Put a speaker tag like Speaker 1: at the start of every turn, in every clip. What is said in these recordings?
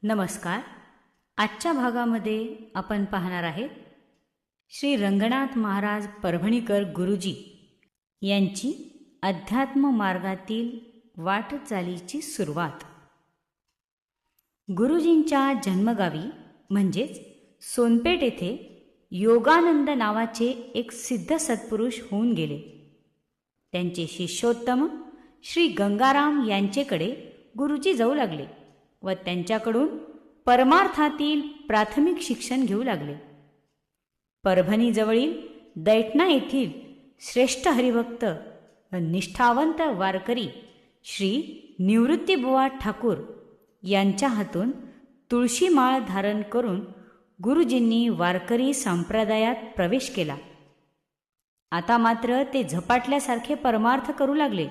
Speaker 1: नमस्कार. आजच्या भागामध्ये आपण पाहणार आहेत श्री रंगनाथ महाराज परभणीकर गुरुजी यांची अध्यात्म मार्गातील वाटचालीची सुरुवात. गुरुजींच्या जन्मगावी म्हणजेच सोनपेठ येथे योगानंद नावाचे एक सिद्ध सत्पुरुष होऊन गेले. त्यांचे शिष्योत्तम श्री गंगाराम यांचेकडे गुरुजी जाऊ लागले व त्यांच्याकडून परमार्थातील प्राथमिक शिक्षण घेऊ लागले. परभणीजवळील दैठणा येथील श्रेष्ठ हरिभक्त व निष्ठावंत वारकरी श्री निवृत्तीबुवा ठाकूर यांच्या हातून तुळशी माळ धारण करून गुरुजींनी वारकरी संप्रदायात प्रवेश केला. आता मात्र ते झपाटल्यासारखे परमार्थ करू लागले.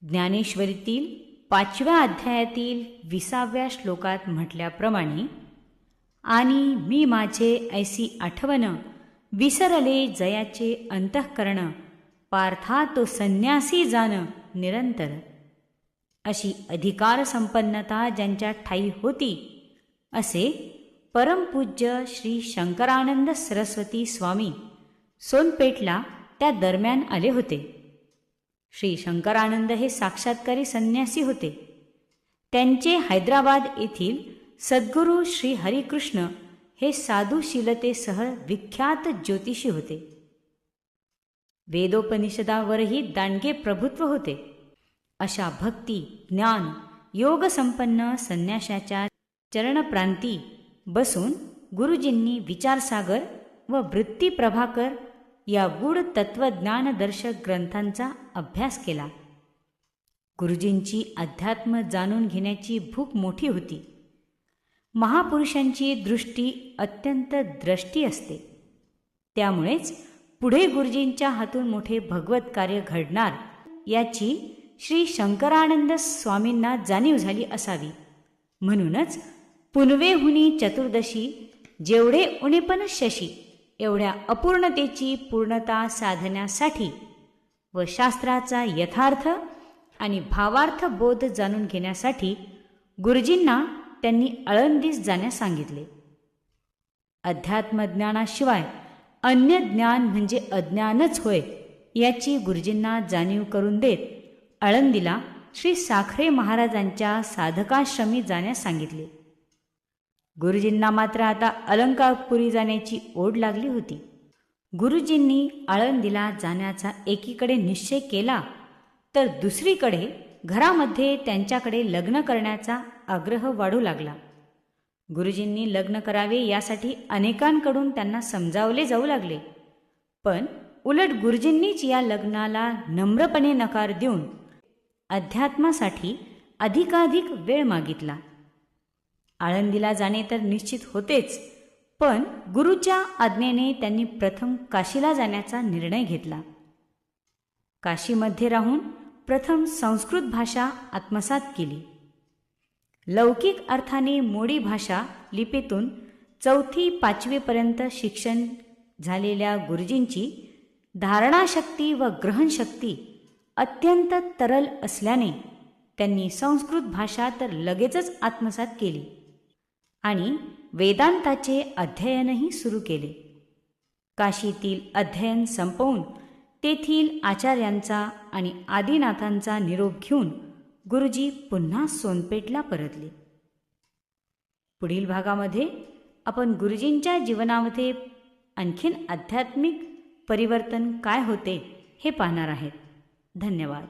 Speaker 1: ज्ञानेश्वरीतील 5व्या अध्यायातील 20व्या श्लोकात म्हटल्याप्रमाणे, आणि मी माझे ऐसी आठवण विसरले जयाचे अंतःकरण, पार्था तो संन्यासी जान निरंतर. अशी अधिकार संपन्नता ज्यांच्या ठाई होती असे परमपूज्य श्री शंकरानंद सरस्वती स्वामी सोनपेठला त्या दरम्यान आले होते. श्री शंकरानंद हे साक्षात्कारी संन्यासी होते. त्यांचे हैदराबाद येथील सद्गुरू श्री हरिकृष्ण हे साधुशीलतेसह विख्यात ज्योतिषी होते. वेदोपनिषदावरही दांडगे प्रभुत्व होते. अशा भक्ती, ज्ञान, योगसंपन्न संन्याशाच्या चरणप्रांती बसून गुरुजींनी विचारसागर व वृत्ती प्रभाकर या गूढ तत्वज्ञानदर्शक ग्रंथांचा अभ्यास केला. गुरुजींची अध्यात्म जाणून घेण्याची भूक मोठी होती. महापुरुषांची दृष्टी अत्यंत द्रष्टी असते. त्यामुळेच पुढे गुरुजींच्या हातून मोठे भगवत कार्य घडणार याची श्री शंकरानंद स्वामींना जाणीव झाली असावी. म्हणूनच पुनवेहुनी चतुर्दशी जेवढे उणेपण शशी एवढ्या अपूर्णतेची पूर्णता साधण्यासाठी व शास्त्राचा यथार्थ आणि भावार्थ बोध जाणून घेण्यासाठी गुरुजींना त्यांनी आळंदीस जाण्यास सांगितले. अध्यात्मज्ञानाशिवाय अन्य ज्ञान म्हणजे अज्ञानच होय याची गुरुजींना जाणीव करून देत आळंदीला श्री साखरे महाराजांच्या साधकाश्रमी जाण्यास सांगितले. गुरुजींना मात्र आता अलंकापुरी जाण्याची ओढ लागली होती. गुरुजींनी आळंदीला जाण्याचा एकीकडे निश्चय केला तर दुसरीकडे घरामध्ये त्यांच्याकडे लग्न करण्याचा आग्रह वाढू लागला. गुरुजींनी लग्न करावे यासाठी अनेकांकडून त्यांना समजावले जाऊ लागले, पण उलट गुरुजींनीच या लग्नाला नम्रपणे नकार देऊन अध्यात्मासाठी अधिकाधिक वेळ मागितला. आळंदीला जाणे तर निश्चित होतेच, पण गुरुच्या आज्ञेने त्यांनी प्रथम काशीला जाण्याचा निर्णय घेतला. काशीमध्ये राहून प्रथम संस्कृत भाषा आत्मसात केली. लौकिक अर्थाने मोडी भाषा लिपीतून 4वी-5वीपर्यंत शिक्षण झालेल्या गुरुजींची धारणाशक्ती व ग्रहणशक्ती अत्यंत तरल असल्याने त्यांनी संस्कृत भाषा तर लगेचच आत्मसात केली आणि वेदांताचे अध्ययनही सुरू केले. काशीतील अध्ययन संपवून तेथील आचार्यांचा आणि आदिनाथांचा निरोप घेऊन गुरुजी पुन्हा सोनपेठला परतले. पुढील भागामध्ये आपण गुरुजींच्या जीवनामध्ये आणखीन आध्यात्मिक परिवर्तन काय होते हे पाहणार आहेत. धन्यवाद.